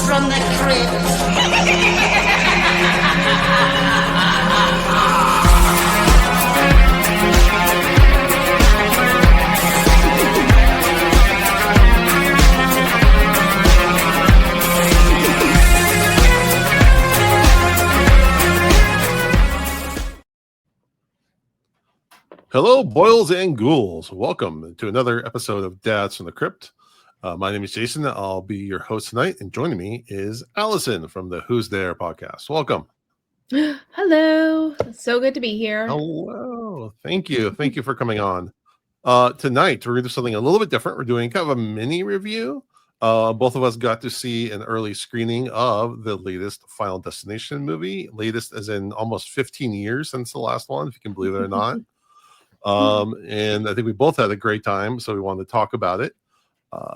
from the crypt. Hello, boils and ghouls. Welcome to another episode of Dads from the Crypt. My name is Jason. I'll be your host tonight, and joining me is Allison from the Who's There podcast. Welcome. Hello. So good to be here. Hello. Thank you. Thank you for coming on. Tonight, we're going to do something a little bit different. We're doing kind of a mini review. Both of us got to see an early screening of the latest Final Destination movie. Latest as in almost 15 years since the last one, if you can believe it or not. And I think we both had a great time, so we wanted to talk about it.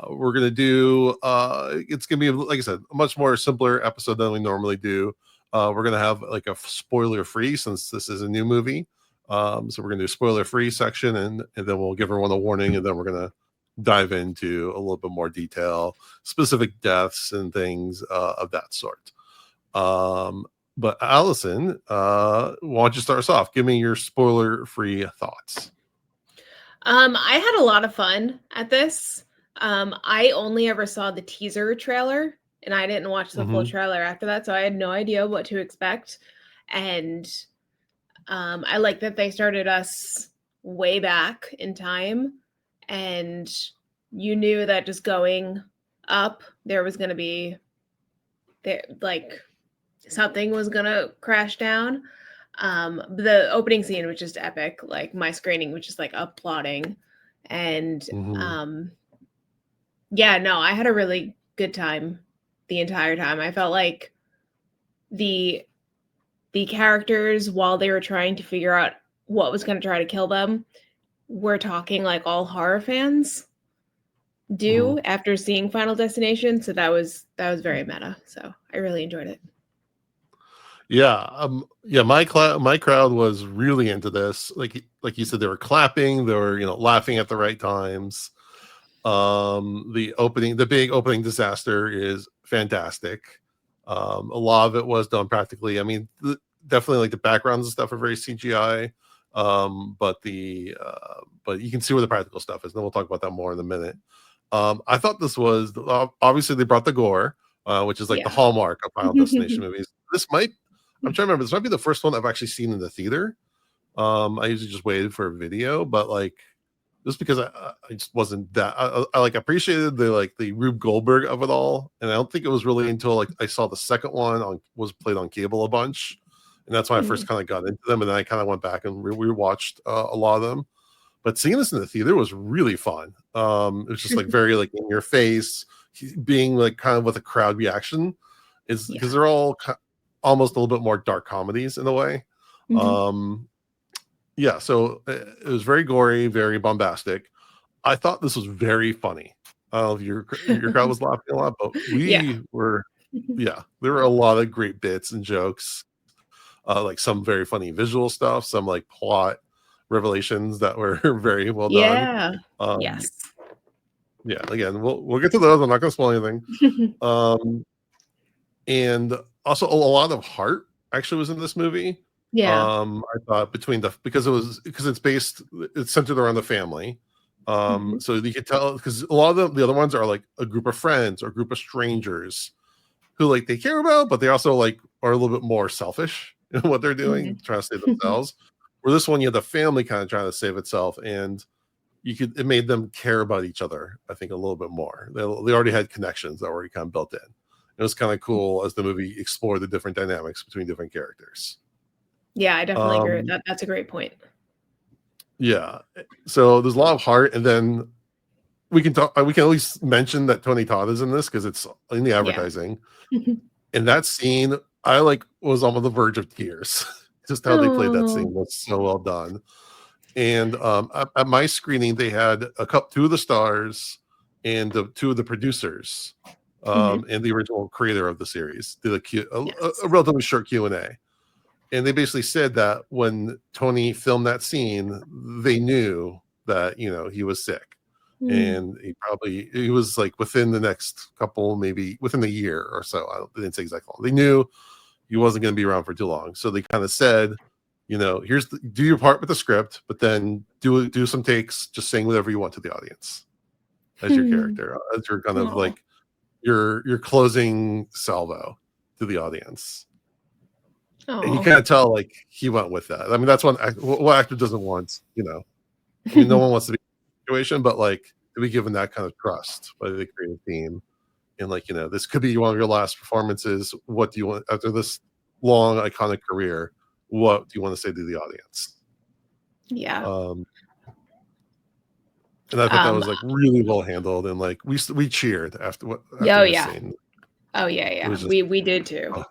We're going to do, it's going to be, like I said, a much more simpler episode than we normally do. We're going to have like a spoiler free, since this is a new movie. So we're going to do a spoiler free section, and then we'll give everyone a warning, and then we're going to dive into a little bit more detail, specific deaths and things of that sort. But Allison, why don't you start us off? Give me your spoiler-free thoughts. I had a lot of fun at this. I only ever saw the teaser trailer, and I didn't watch the full trailer after that, so I had no idea what to expect. And I like that they started us way back in time, and you knew that just going up, there was going to be something was gonna crash down. The opening scene was just epic. Like, my screening was just like applauding, and I had a really good time the entire time. I felt like the characters, while they were trying to figure out what was going to try to kill them, were talking like all horror fans do after seeing Final Destination. So that was very meta. So I really enjoyed it. Yeah, my crowd was really into this. Like you said, they were clapping, they were laughing at the right times. The big opening disaster is fantastic. A lot of it was done practically. I mean, definitely like the backgrounds and stuff are very CGI. But you can see where the practical stuff is. And then we'll talk about that more in a minute. I thought this was obviously they brought the gore, which is like the hallmark of Final Destination movies. I'm trying to remember. This might be the first one I've actually seen in the theater. I usually just waited for a video, but like just because I just wasn't that I like appreciated the Rube Goldberg of it all, and I don't think it was really until like I saw the second one was played on cable a bunch, and that's when I first kind of got into them, and then I kind of went back and rewatched a lot of them. But seeing this in the theater was really fun. It was just like very like in your face, being like kind of with a crowd reaction is because they're all almost a little bit more dark comedies in a way. So it was very gory, very bombastic. I thought this was very funny. I don't know if your crowd was laughing a lot, but we were. Yeah, there were a lot of great bits and jokes, like some very funny visual stuff, some like plot revelations that were very well done. Yes. Yeah, again, we'll get to those. I'm not going to spoil anything. And also a lot of heart actually was in this movie. I thought because it's centered around the family. So you could tell, because a lot of the other ones are like a group of friends or a group of strangers who like they care about, but they also like are a little bit more selfish in what they're doing, trying to save themselves. Where this one, you have the family kind of trying to save itself, and it made them care about each other, I think, a little bit more. They already had connections that were already kind of built in. It was kind of cool as the movie explored the different dynamics between different characters. Yeah, I definitely agree with that. That's a great point. Yeah. So there's a lot of heart, and then we can at least mention that Tony Todd is in this because it's in the advertising. In that scene, I was on the verge of tears. Just how they played that scene was so well done. And at my screening, they had two of the stars and two of the producers. And the original creator of the series did a relatively short Q&A. And they basically said that when Tony filmed that scene, they knew that, he was sick. and he was like within the next couple, maybe within a year or so. They didn't say exactly. They knew he wasn't going to be around for too long, so they kind of said, do your part with the script, but then do some takes, just saying whatever you want to the audience as your character, as your kind of like your closing salvo to the audience. And you can't tell like he went with that. I mean, that's what actor doesn't want, I mean, no one wants to be in a situation, but like to be given that kind of trust by the creative team, and like, this could be one of your last performances. What do you want after this long iconic career? What do you want to say to the audience? Yeah. And I thought that was like really well handled, and like we cheered after the scene. Oh yeah. We did too.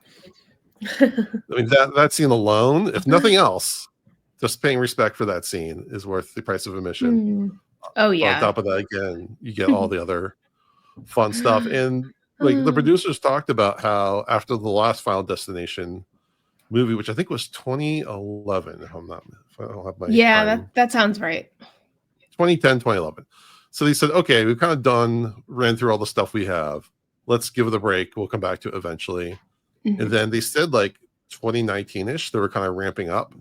I mean, that scene alone, if nothing else, just paying respect for that scene is worth the price of admission. Oh yeah. On top of that, again, you get all the other fun stuff. And like the producers talked about how after the last Final Destination movie, which I think was 2011, if I don't have my that sounds right. 2010, 2011. So they said, okay, we've kind of ran through all the stuff we have. Let's give it a break. We'll come back to it eventually. And then they said like 2019-ish, they were kind of ramping up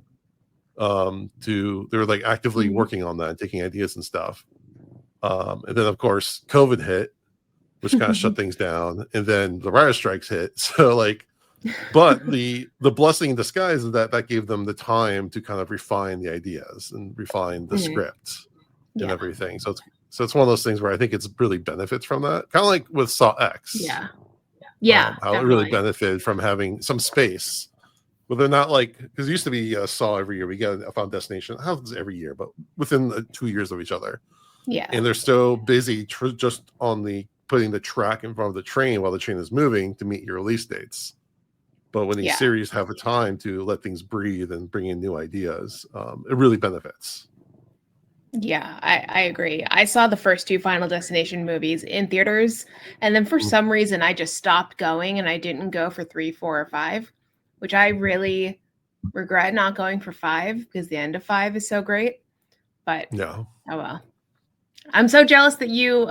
they were like actively working on that and taking ideas and stuff. And then of course COVID hit, which kind of shut things down. And then the writer strikes hit. So like, but the blessing in disguise is that gave them the time to kind of refine the ideas and refine the script and everything. So it's one of those things where I think it's really benefits from that. Kind of like with Saw X. Yeah. How it really benefited from having some space. Well, they're not like, because it used to be Saw every year. We get a Final Destination. Happens every year, but within 2 years of each other. Yeah. And they're so busy just on putting the track in front of the train while the train is moving to meet your release dates. But when these series have the time to let things breathe and bring in new ideas, it really benefits. Yeah, I agree. I saw the first 2 Final Destination movies in theaters, and then for some reason I just stopped going and I didn't go for 3, 4, or 5, which I really regret not going for 5 because the end of 5 is so great. But oh well. I'm so jealous that you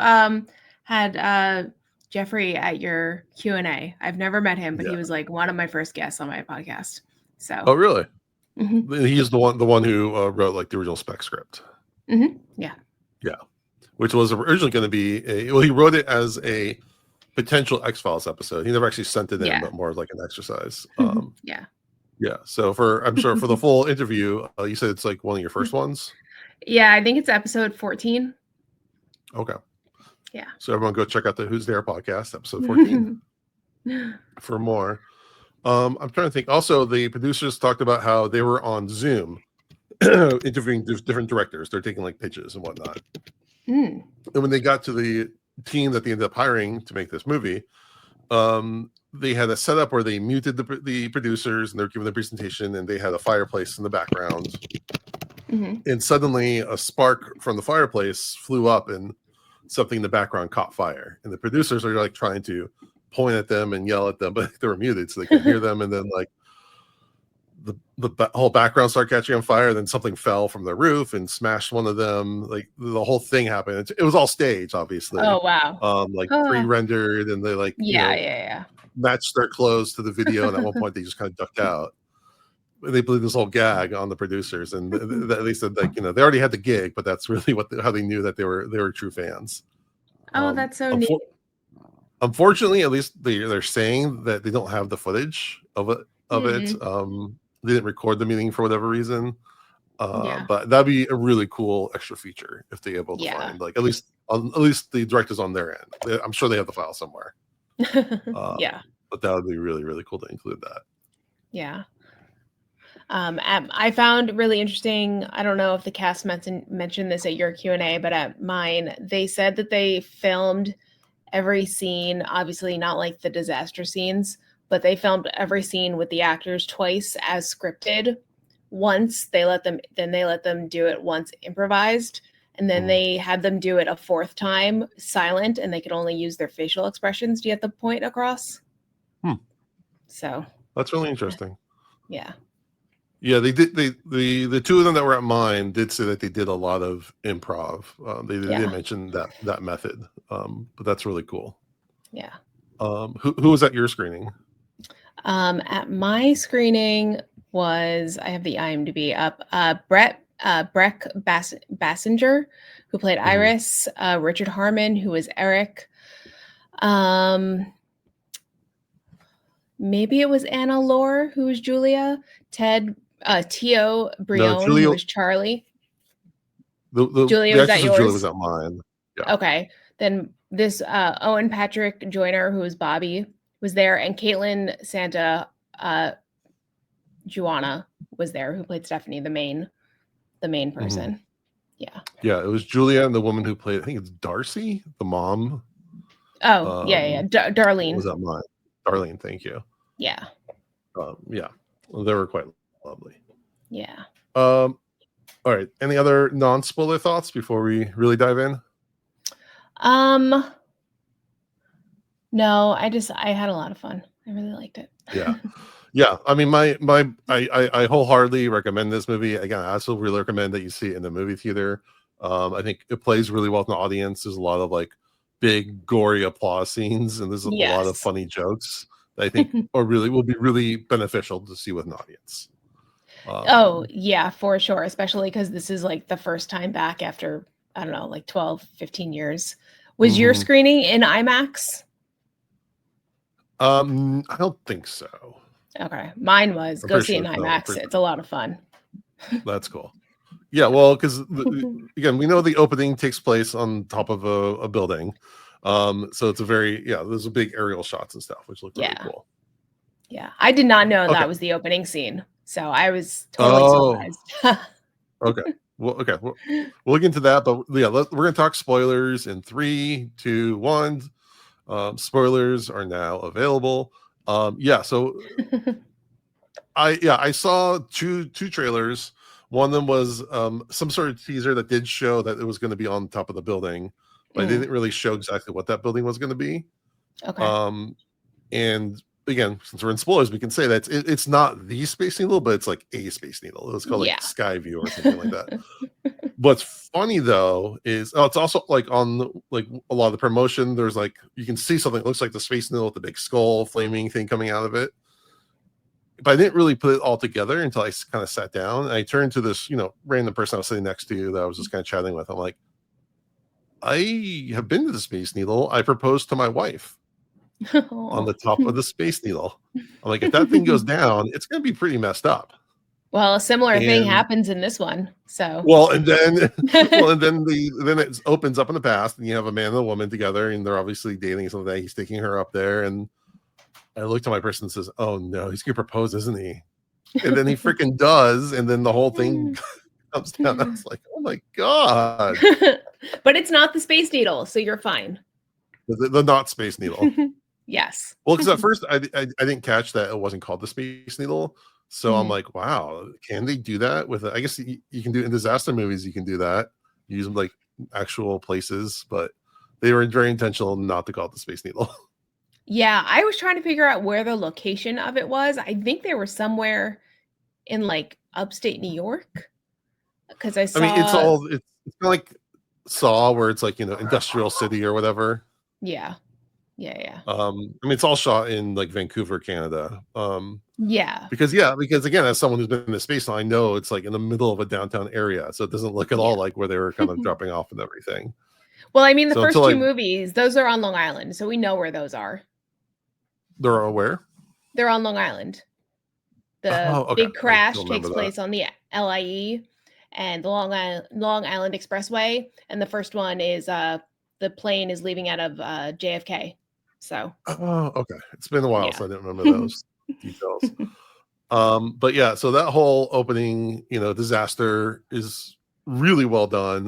had Jeffrey at your Q&A. I've never met him, but he was like one of my first guests on my podcast. So. Oh really? He's the one who wrote like the original spec script. Yeah, which was originally going to be he wrote it as a potential X-Files episode. He never actually sent it in, but more like an exercise. So I'm sure for the full interview, you said it's like one of your first ones. Yeah, I think it's episode 14. Okay. Yeah. So everyone go check out the Who's There podcast, episode 14 for more. I'm trying to think. Also, the producers talked about how they were on Zoom interviewing different directors. They're taking like pitches and whatnot. And when they got to the team that they ended up hiring to make this movie, they had a setup where they muted the producers and they're giving the presentation, and they had a fireplace in the background. And suddenly a spark from the fireplace flew up and something in the background caught fire. And the producers are like trying to point at them and yell at them, but they were muted so they couldn't hear them. And then like the whole background started catching on fire. Then something fell from the roof and smashed one of them. Like the whole thing happened. It was all staged, obviously. Oh wow. Like pre-rendered, and they like matched their clothes to the video. And at one point they just kind of ducked out. They played this whole gag on the producers, and they said like, they already had the gig, but that's really how they knew that they were true fans. Oh, that's so neat. Unfortunately, at least they're saying that they don't have the footage of it. They didn't record the meeting for whatever reason. But that'd be a really cool extra feature if they're able to find like at least the directors on their end. I'm sure they have the file somewhere. But that would be really, really cool to include that. Yeah. I found really interesting. I don't know if the cast mentioned this at your Q&A, but at mine, they said that they filmed every scene, obviously not like the disaster scenes, but they filmed every scene with the actors twice as scripted. Once they let them do it once improvised, and then they had them do it a 4th time silent, and they could only use their facial expressions to get the point across. So that's really interesting. Yeah. Yeah, they did. The two of them that were at mine did say that they did a lot of improv. They did Yeah. mention that method, but that's really cool. Yeah. Who was at your screening? At my screening was, I have the IMDb up, Breck Bassinger, who played Mhm. Iris, Richard Harmon, who was Eric. Maybe it was Anna Lore, who was Julia, Tio Brion, Julia. who was Charlie. The Julia, was that actress of Julia yours? was at mine. Yeah. Okay. Then this Owen Patrick Joyner, who was Bobby, was there, and Caitlin Santa Juana was there, who played Stephanie, the main person. Mhm. Yeah. Yeah, it was Julia and the woman who played, I think it's Darcy, the mom. Oh, yeah. Darlene. Was that mine? Darlene, thank you. Yeah. Yeah, well, they were quite lovely. Yeah. All right. Any other non-spoiler thoughts before we really dive in? No, I had a lot of fun. I really liked it. Yeah. I mean, I wholeheartedly recommend this movie. Again, I also really recommend that you see it in the movie theater. I think it plays really well in the audience. There's a lot of like big gory applause scenes, and there's a lot of Yes. funny jokes that I think will be really beneficial to see with an audience. Oh, yeah, for sure. Especially because this is like the first time back after, I don't know, like 12, 15 years. Was your screening in IMAX? I don't think so. Okay. Mine was. I'm Go pretty see it in sure. No, IMAX. It's a lot of fun. That's cool. Yeah, well, because again, we know the opening takes place on top of a building, so it's a very there's a big aerial shots and stuff, which look really cool. Yeah, I did not know Okay. that was the opening scene, so I was totally surprised. Okay. Well, okay, we'll get into that, but yeah, we're gonna talk spoilers in 3, 2, 1. Spoilers are now available. So I saw two trailers. One of them was some sort of teaser that did show that it was going to be on top of the building, but it didn't really show exactly what that building was going to be. Okay. And again, since we're in spoilers, we can say that it's not the Space Needle, but it's like a Space Needle. It's called like Skyview or something like that. What's funny though is it's also like on like a lot of the promotion. There's like you can see something that looks like the Space Needle with the big skull flaming thing coming out of it. But I didn't really put it all together until I kind of sat down and I turned to this, random person I was sitting next to that I was just kind of chatting with. I'm like, I have been to the Space Needle. I proposed to my wife on the top of the Space Needle. I'm like, if that thing goes down, it's going to be pretty messed up. Well, a similar thing happens in this one. So and then then it opens up in the past, and you have a man and a woman together, and they're obviously dating something. Like he's taking her up there, and I look to my person and says, "Oh no, he's gonna propose, isn't he?" And then he freaking does, and then the whole thing comes down. I was like, "Oh my god!" But it's not the Space Needle, so you're fine. The not Space Needle. Yes. Well, because at first I didn't catch that it wasn't called the Space Needle. So I'm like, wow, can they do that with it? I guess you can do in disaster movies, you can do that, use like actual places, but they were very intentional not to call it the Space Needle. Yeah, I was trying to figure out where the location of it was. I think they were somewhere in like upstate New York. Because I saw, I mean, it's kind of like Saw, where it's like, industrial city or whatever. Yeah. I mean, it's all shot in like Vancouver, Canada. Because again, as someone who's been in the space, I know it's like in the middle of a downtown area, so it doesn't look at all like where they were kind of dropping off and everything. Well, I mean, the first two movies, those are on Long Island, so we know where those are. They're aware? They're on Long Island. The big crash takes place on the LIE and the Long Island Expressway, and the first one is the plane is leaving out of JFK. So. Oh, okay. It's been a while, so I didn't remember those details. But yeah, so that whole opening, disaster is really well done.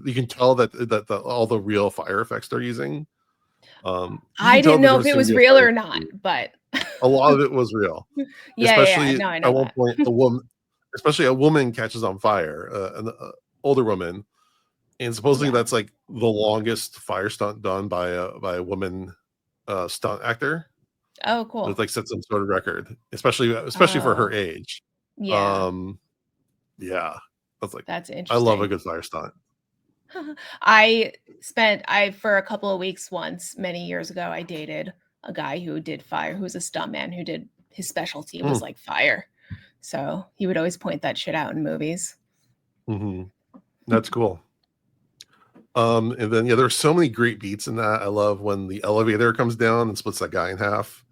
You can tell that all the real fire effects they're using. I didn't know if it was real or not, but a lot of it was real. Especially No, I know at one point, a woman catches on fire, an older woman, and supposedly that's like the longest fire stunt done by a woman stunt actor. Oh, cool. It's like set some sort of record, especially for her age. Yeah. Yeah, I was like, That's I love a interesting. good fire stunt. I for a couple of weeks once, many years ago, I dated a guy who did fire, who was a stuntman who did his specialty was like fire. So he would always point that shit out in movies. That's cool. And then there's so many great beats in that. I love when the elevator comes down and splits that guy in half.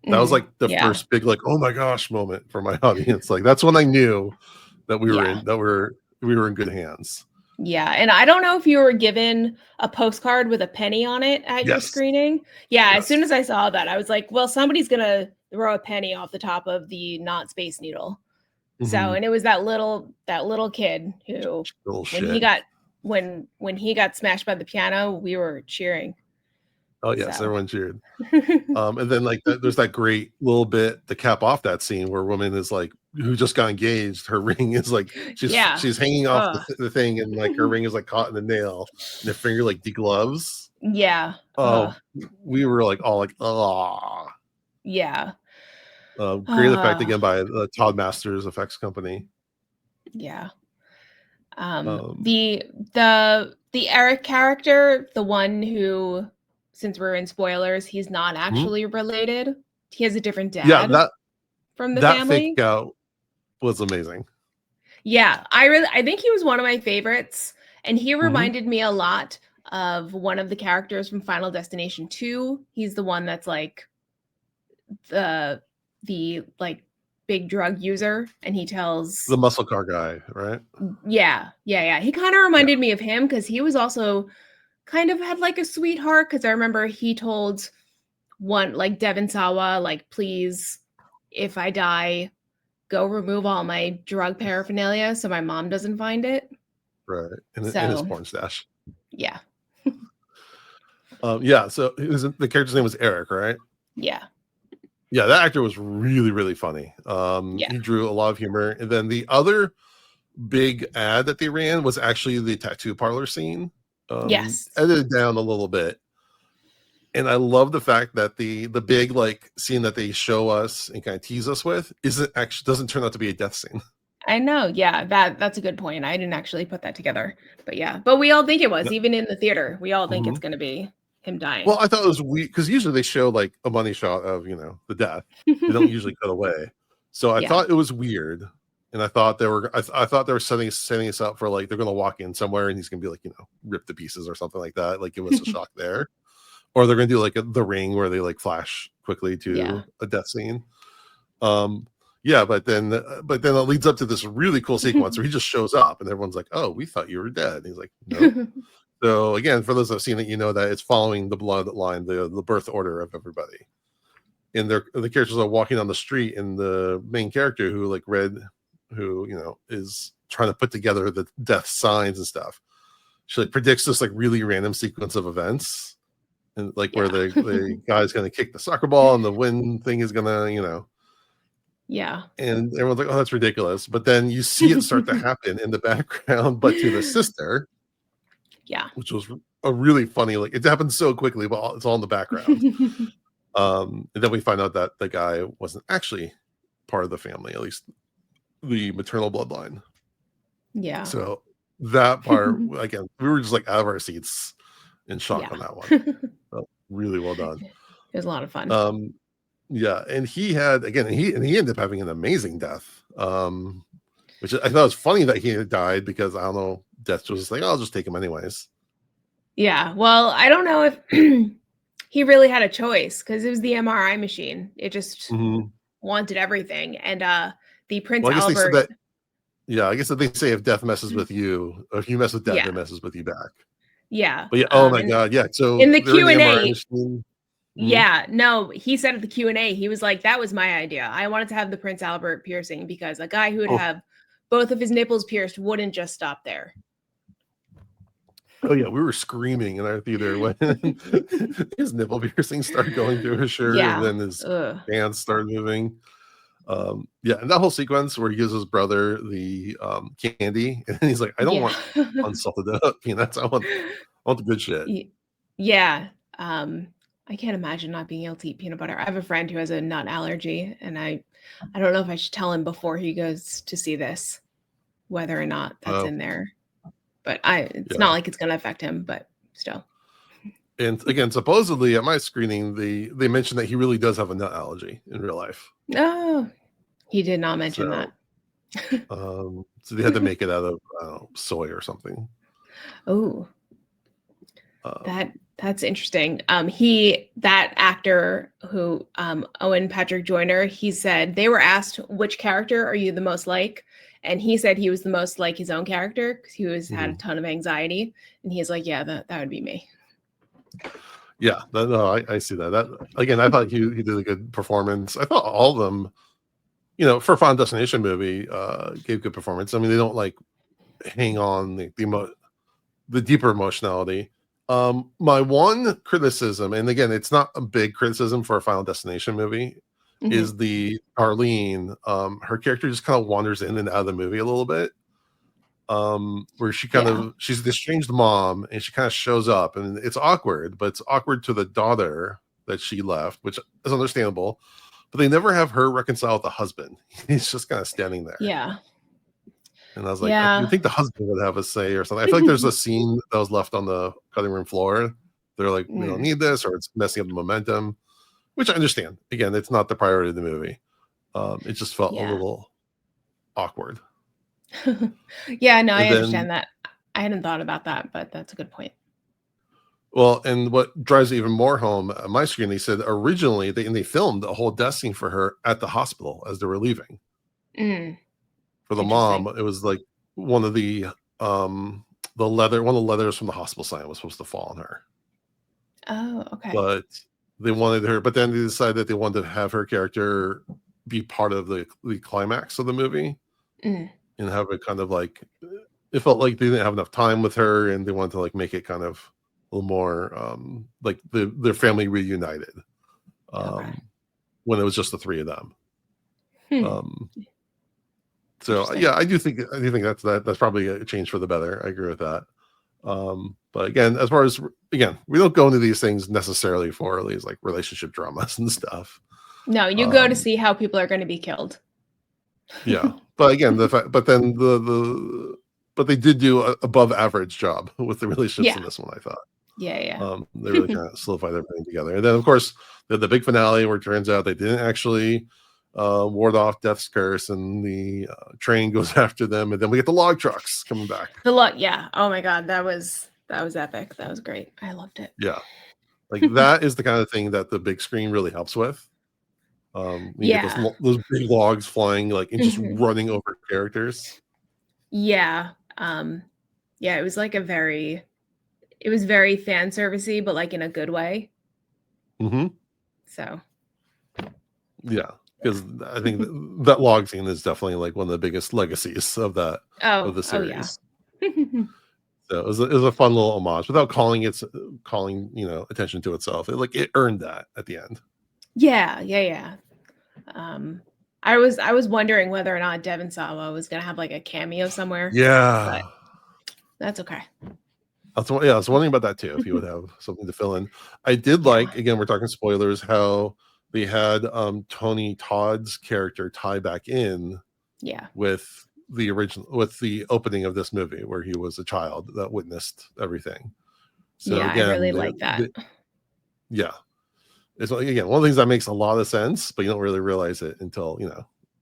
That was like the first big like, oh my gosh moment for my audience. Like that's when I knew that we were in good hands. Yeah, and I don't know if you were given a postcard with a penny on it at your screening. Yeah, as soon as I saw that, I was like, well, somebody's gonna throw a penny off the top of the not Space Needle. So, and it was that little kid who, when he got smashed by the piano, we were cheering. Oh yes, everyone cheered. And then like there's that great little bit to cap off that scene where a woman is like, who just got engaged, her ring is like she's hanging off the thing, and like her ring is like caught in the nail, and her finger like degloves. Yeah. We were like all like, oh yeah. Great effect again by the Todd Masters effects company. Yeah. The Eric character, the one who, since we're in spoilers, he's not actually related. He has a different dad. Yeah, from the that family. fake out was amazing. Yeah, I think he was one of my favorites, and he reminded me a lot of one of the characters from Final Destination 2. He's the one that's like the like big drug user, and he tells the muscle car guy, right? Yeah. He kind of reminded me of him because he was also kind of had like a sweetheart, because I remember he told one like Devon Sawa, like, please, if I die, go remove all my drug paraphernalia so my mom doesn't find it. Right. In his porn stash. Yeah. So the character's name was Eric, right? Yeah. Yeah, that actor was really, really funny. He drew a lot of humor. And then the other big ad that they ran was actually the tattoo parlor scene. Edited down a little bit. And I love the fact that the big like scene that they show us and kind of tease us with doesn't turn out to be a death scene. I know. Yeah, that's a good point. I didn't actually put that together. But we all think it was, even in the theater. We all think it's going to be him dying. Well, I thought it was weird because usually they show like a money shot of the death. They don't usually cut away. So I thought it was weird, and I thought they were setting us up for like they're going to walk in somewhere and he's going to be like ripped to pieces or something like that. Like give us a shock there, or they're going to do like The Ring where they like flash quickly to a death scene. But then it leads up to this really cool sequence where he just shows up and everyone's like, "Oh, we thought you were dead." And he's like, "No." So again, for those that have seen it, that it's following the bloodline, the birth order of everybody. And the characters are walking on the street, and the main character who like Red, who is trying to put together the death signs and stuff. She like predicts this like really random sequence of events, and like where the guy's gonna kick the soccer ball and the wind thing is gonna Yeah. And everyone's like, "Oh, that's ridiculous." But then you see it start to happen in the background, but to the sister. Yeah. Which was a really funny, like it happened so quickly, but it's all in the background. And then we find out that the guy wasn't actually part of the family, at least the maternal bloodline. Yeah. So that part, again, we were just like out of our seats in shock on that one. So, really well done. It was a lot of fun. And he had he ended up having an amazing death. Which I thought was funny that he had died because I don't know, death was just like, I'll just take him anyways. Yeah. Well, I don't know if he really had a choice because it was the MRI machine. It just wanted everything. And the Prince Albert. I guess that they say if death messes with you, or if you mess with death, it messes with you back. Yeah. But oh my God. Yeah. So in the Q&A, no, he said at the Q&A, he was like, that was my idea. I wanted to have the Prince Albert piercing because a guy who would have both of his nipples pierced wouldn't just stop there. Oh yeah, we were screaming in our theater when his nipple piercing started going through his shirt, and then his pants started moving. And that whole sequence where he gives his brother the candy, and he's like, "I don't want unsalted peanuts. I want the good shit." Yeah. I can't imagine not being able to eat peanut butter. I have a friend who has a nut allergy, and I I don't know if I should tell him before he goes to see this, whether or not that's in there. But it's not like it's going to affect him, but still. And again, supposedly at my screening, they mentioned that he really does have a nut allergy in real life. No, he did not mention that. So they had to make it out of soy or something. Oh, that's interesting. That actor who Owen Patrick Joyner, he said they were asked, which character are you the most like? And he said he was the most like his own character because he had a ton of anxiety. And he's like, yeah, that would be me. Yeah, I see that. That again, I thought he did a good performance. I thought all of them, for a Final Destination movie, gave good performance. I mean, they don't like hang on the deeper emotionality. My one criticism, and again, it's not a big criticism for a Final Destination movie, is the Arlene. Her character just kind of wanders in and out of the movie a little bit. Where she's the estranged mom, and she kind of shows up, and it's awkward, but it's awkward to the daughter that she left, which is understandable. But they never have her reconcile with the husband. He's just kind of standing there. Yeah. And I was like, I would think the husband would have a say or something. I feel like there's a scene that was left on the cutting room floor. They're like, we don't need this, or it's messing up the momentum, which I understand. Again, it's not the priority of the movie. It just felt a little awkward. Yeah, no, I understand that. I hadn't thought about that, but that's a good point. Well, and what drives it even more home on my screen, they said originally they filmed a whole death scene for her at the hospital as they were leaving. For the mom, it was like one of the leathers from the hospital sign was supposed to fall on her. Oh, okay. But they wanted her, but then they decided that they wanted to have her character be part of the climax of the movie and have it kind of like, it felt like they didn't have enough time with her, and they wanted to like make it kind of a little more like their family reunited when it was just the three of them. So yeah, I do think that's probably a change for the better. I agree with that. But again, as far as we don't go into these things necessarily for these like relationship dramas and stuff. No, you go to see how people are going to be killed. Yeah, but again, but they did do an above average job with the relationships in this one, I thought. Yeah. They really kind of solidified everything together. And then of course the big finale where it turns out they didn't actually ward off death's curse, and the train goes after them, and then we get the log trucks coming back. Yeah. Oh my God, that was epic. That was great. I loved it. Yeah, like that is the kind of thing that the big screen really helps with. You get those big logs flying like and just running over characters. Yeah. It was like very fan servicey, but like in a good way. So yeah, because I think that log scene is definitely like one of the biggest legacies of the series. So it was a fun little homage without calling attention to itself. It earned that at the end. Yeah. I was wondering whether or not Devon Sawa was gonna have like a cameo somewhere. Yeah, but that's okay. I was wondering about that too. If he would have something to fill in, I did like. Again, we're talking spoilers. How they had Tony Todd's character tie back in. With the opening of this movie, where he was a child that witnessed everything. So again, I really like that. It's again one of the things that makes a lot of sense, but you don't really realize it until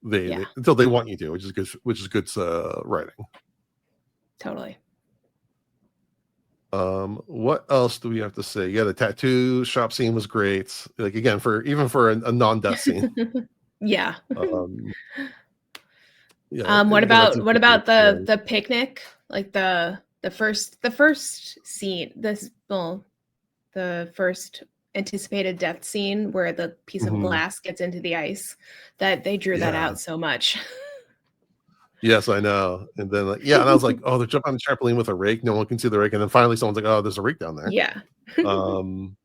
until they want you to, which is good writing. Totally. What else do we have to say? Yeah, the tattoo shop scene was great. Like again, for a non-death scene. What about the picnic? Like the first scene, the first anticipated death scene where the piece of glass gets into the ice, that they drew that out so much. Yes, I know. And then and I was like, oh, they're jumping on the trampoline with a rake. No one can see the rake. And then finally someone's like, oh, there's a rake down there. Yeah. And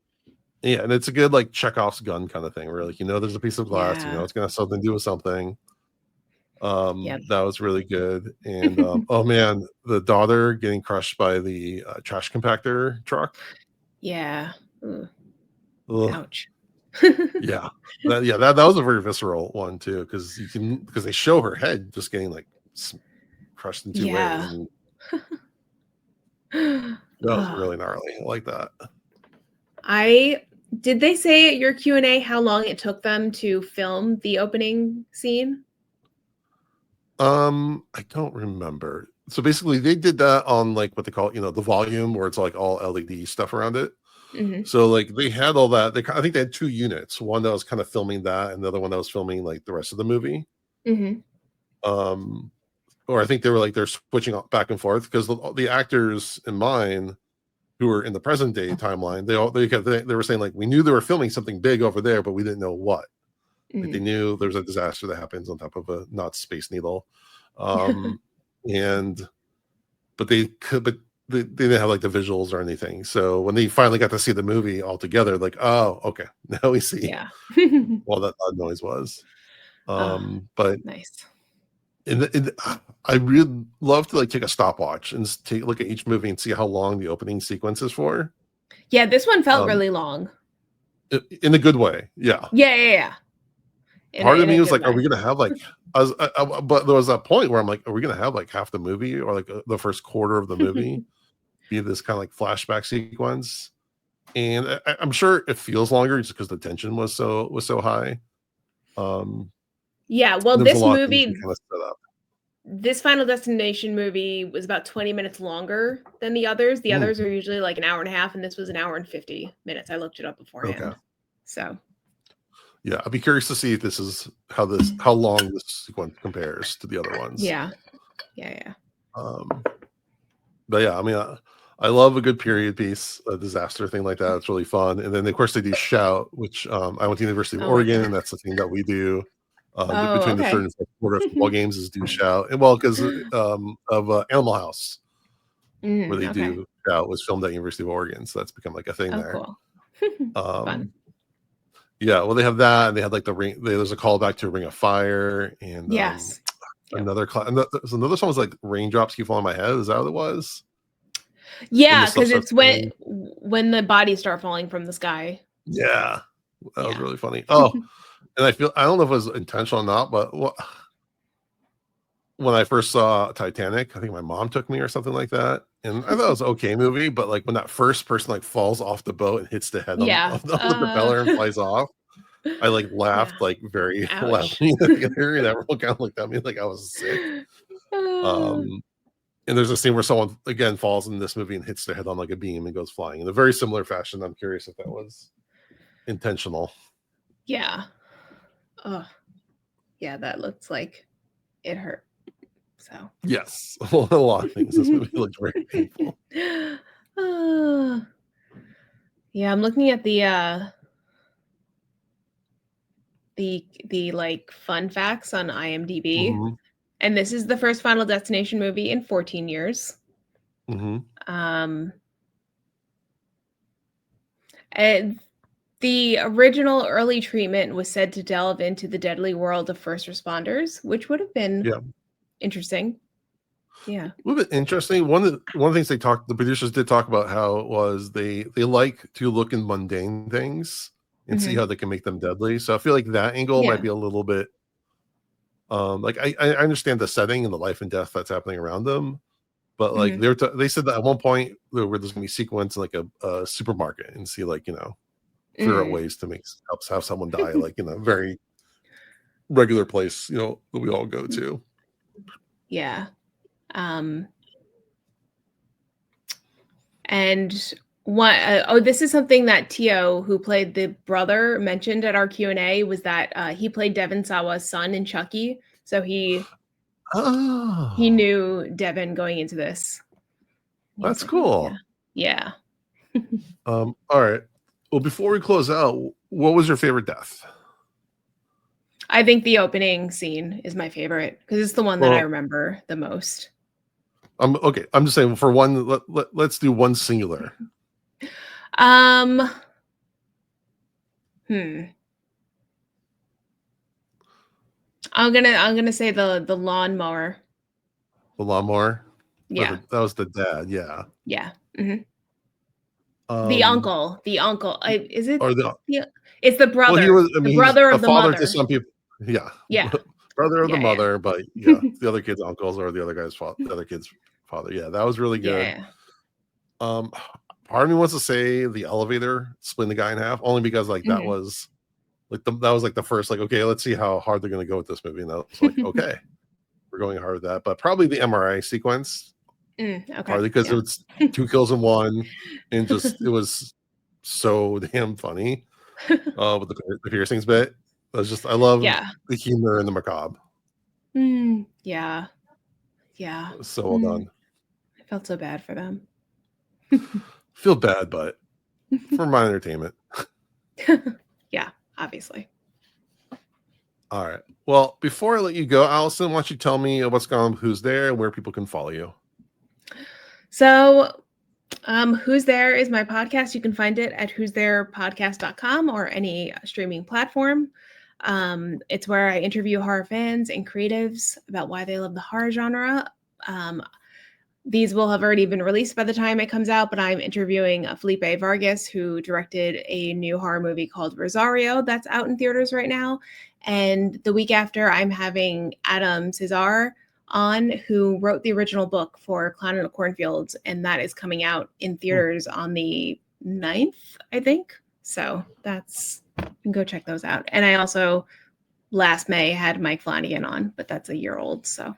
it's a good like Chekhov's gun kind of thing where like, there's a piece of glass, it's gonna have something to do with something. That was really good. And oh man, the daughter getting crushed by the trash compactor truck. Yeah. Ugh. Ouch. Yeah, that was a very visceral one too, because they show her head just getting like crushed in two ways, Yeah. and that was Ugh. really gnarly. I like that. Did they say at your Q&A how long it took them to film the opening scene? I don't remember. So basically, they did that on like what they call, the volume, where it's like all LED stuff around it. Mm-hmm. So like they had all that. I think they had two units. One that was kind of filming that, and the other one that was filming like the rest of the movie. Mm-hmm. Or I think they're switching back and forth, because the actors in mine who were in the present day timeline, they were saying like, we knew they were filming something big over there, but we didn't know what. Like they knew there was a disaster that happens on top of a not Space Needle, and but they didn't have like the visuals or anything. So when they finally got to see the movie all together, like, oh, okay, now we see Yeah. what that loud noise was. Oh, But nice. I really love to like take a stopwatch and take a look at each movie and see how long the opening sequence is for. Yeah, this one felt Um, really long. in a good way, yeah. Yeah. Part of In me a was good like, are we way. gonna have like, but there was that point where I'm like, are we gonna have like half the movie, or like the first quarter of the movie be this kind of like flashback sequence? And I'm sure it feels longer just because the tension was so high. Yeah, well, There was a this lot of things we movie, kind of set up. this Final Destination movie was about 20 minutes longer than the others. The Mm, others are usually like an hour and a half, and this was an hour and 50 minutes. I looked it up okay. beforehand. So, Yeah, I'd be curious to see if this is how long this sequence compares to the other ones. yeah. But yeah, I mean, I love a good period piece, a disaster thing like that. It's really fun. And then of course they do Shout, which I went to University of Oh my Oregon, God. and that's the thing that we do Oh, between the third okay. and fourth quarter of football games is do Shout. And well, because of Animal House, where they Okay. do Shout, was filmed at University of Oregon, so that's become like a thing Oh, there. cool. Um, Fun. yeah, well, they have that, and they had like the ring. There's a callback to Ring of Fire, and Yes. Yep. there's another song was like Raindrops Keep Falling on My Head. Is that what it was? Yeah, stuff because it's starts raining. when the bodies start falling from the sky. Yeah, that was Yeah. really funny. Oh, and I don't know if it was intentional or not, but when I first saw Titanic, I think my mom took me or something like that, and I thought it was an okay movie. But like when that first person like falls off the boat and hits the head on Yeah. the propeller and flies off, I like laughed Yeah. like very Ouch. loudly in the theater, and everyone kind of looked at me like I was sick. And there's a scene where someone again falls in this movie and hits their head on like a beam and goes flying in a very similar fashion. I'm curious if that was intentional. Yeah. Oh, yeah, that looks like it hurt. So, Yes, a lot of things. This movie looked very painful. Yeah, I'm looking at the like fun facts on IMDb, Mm-hmm. and this is the first Final Destination movie in 14 years. Mm-hmm. And the original early treatment was said to delve into the deadly world of first responders, which would have been Yeah, interesting. Yeah. a little bit interesting. One of the things the producers did talk about how it was they like to look in mundane things and see how they can make them deadly. So I feel like that angle might Yeah. be a little bit like I understand the setting and the life and death that's happening around them, but like they said that at one point where there's gonna be sequence in like a supermarket and see like figure out ways to have someone die like in a very regular place that we all go to. Yeah. And one, this is something that Tio, who played the brother, mentioned at our Q&A, was that he played Devon Sawa's son in Chucky, so he knew Devon going into this. That's cool. Yeah. All right, well, before we close out, what was your favorite death? I think the opening scene is my favorite because it's the one that I remember the most. Okay, I'm just saying for one, let's do one singular. I'm gonna say the lawnmower. The lawnmower. Yeah, that was the dad. Yeah. Yeah. The uncle. Is it? Or the It's the brother. well, he was. I the mean, brother he's of the the father mother. to some people. Yeah, Yeah. brother of the Yeah, mother, but yeah, the other kid's uncles or the other guy's father, the other kid's father. Yeah, that was really good. Yeah. Part of me wants to say the elevator splitting the guy in half, only because like that was like the first like, okay, let's see how hard they're going to go with this movie, and that was like, okay, we're going hard with that. But probably the MRI sequence, Okay. partly because it was 2 kills in one, and just it was so damn funny with the piercings bit. I love the humor and the macabre. Yeah. So well done. I felt so bad for them. Feel bad, but for my entertainment. Yeah, obviously. All right. Well, before I let you go, Allison, why don't you tell me what's going on with Who's There and where people can follow you? So, Who's There is my podcast. You can find it at whostherepodcast.com or any streaming platform. It's where I interview horror fans and creatives about why they love the horror genre. These will have already been released by the time it comes out, but I'm interviewing Felipe Vargas, who directed a new horror movie called Rosario that's out in theaters right now. And the week after, I'm having Adam Cesar on, who wrote the original book for Clown in the Cornfields, and that is coming out in theaters on the 9th, I think. So you can go check those out. And I also, last May, had Mike Flanagan on, but that's a year old, so.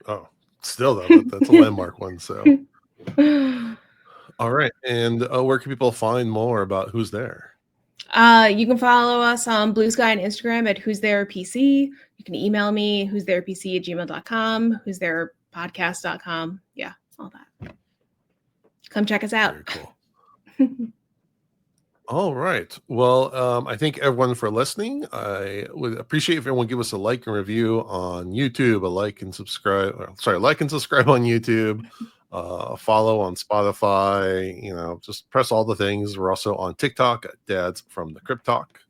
Oh. Still though, that's a landmark one. So, all right. And where can people find more about Who's There? You can follow us on Blue Sky and Instagram at Who's There PC. You can email me who'stherepc@gmail.com, who'stherepodcast.com. Yeah, all that. Come check us out. Very cool. All right. Well, I thank everyone for listening. I would appreciate if everyone give us a like and review on YouTube, like and subscribe on YouTube, follow on Spotify, just press all the things. We're also on TikTok at Dads from the Crypt Talk.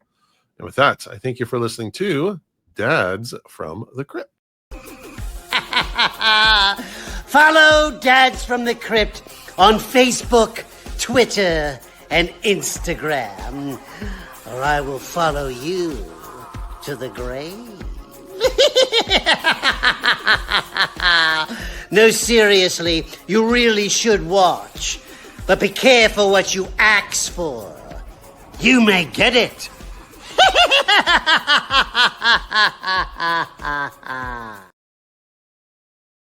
And with that, I thank you for listening to Dads from the Crypt. Follow Dads from the Crypt on Facebook, Twitter, and Instagram, or I will follow you to the grave. No, seriously, you really should watch. But be careful what you ask for. You may get it.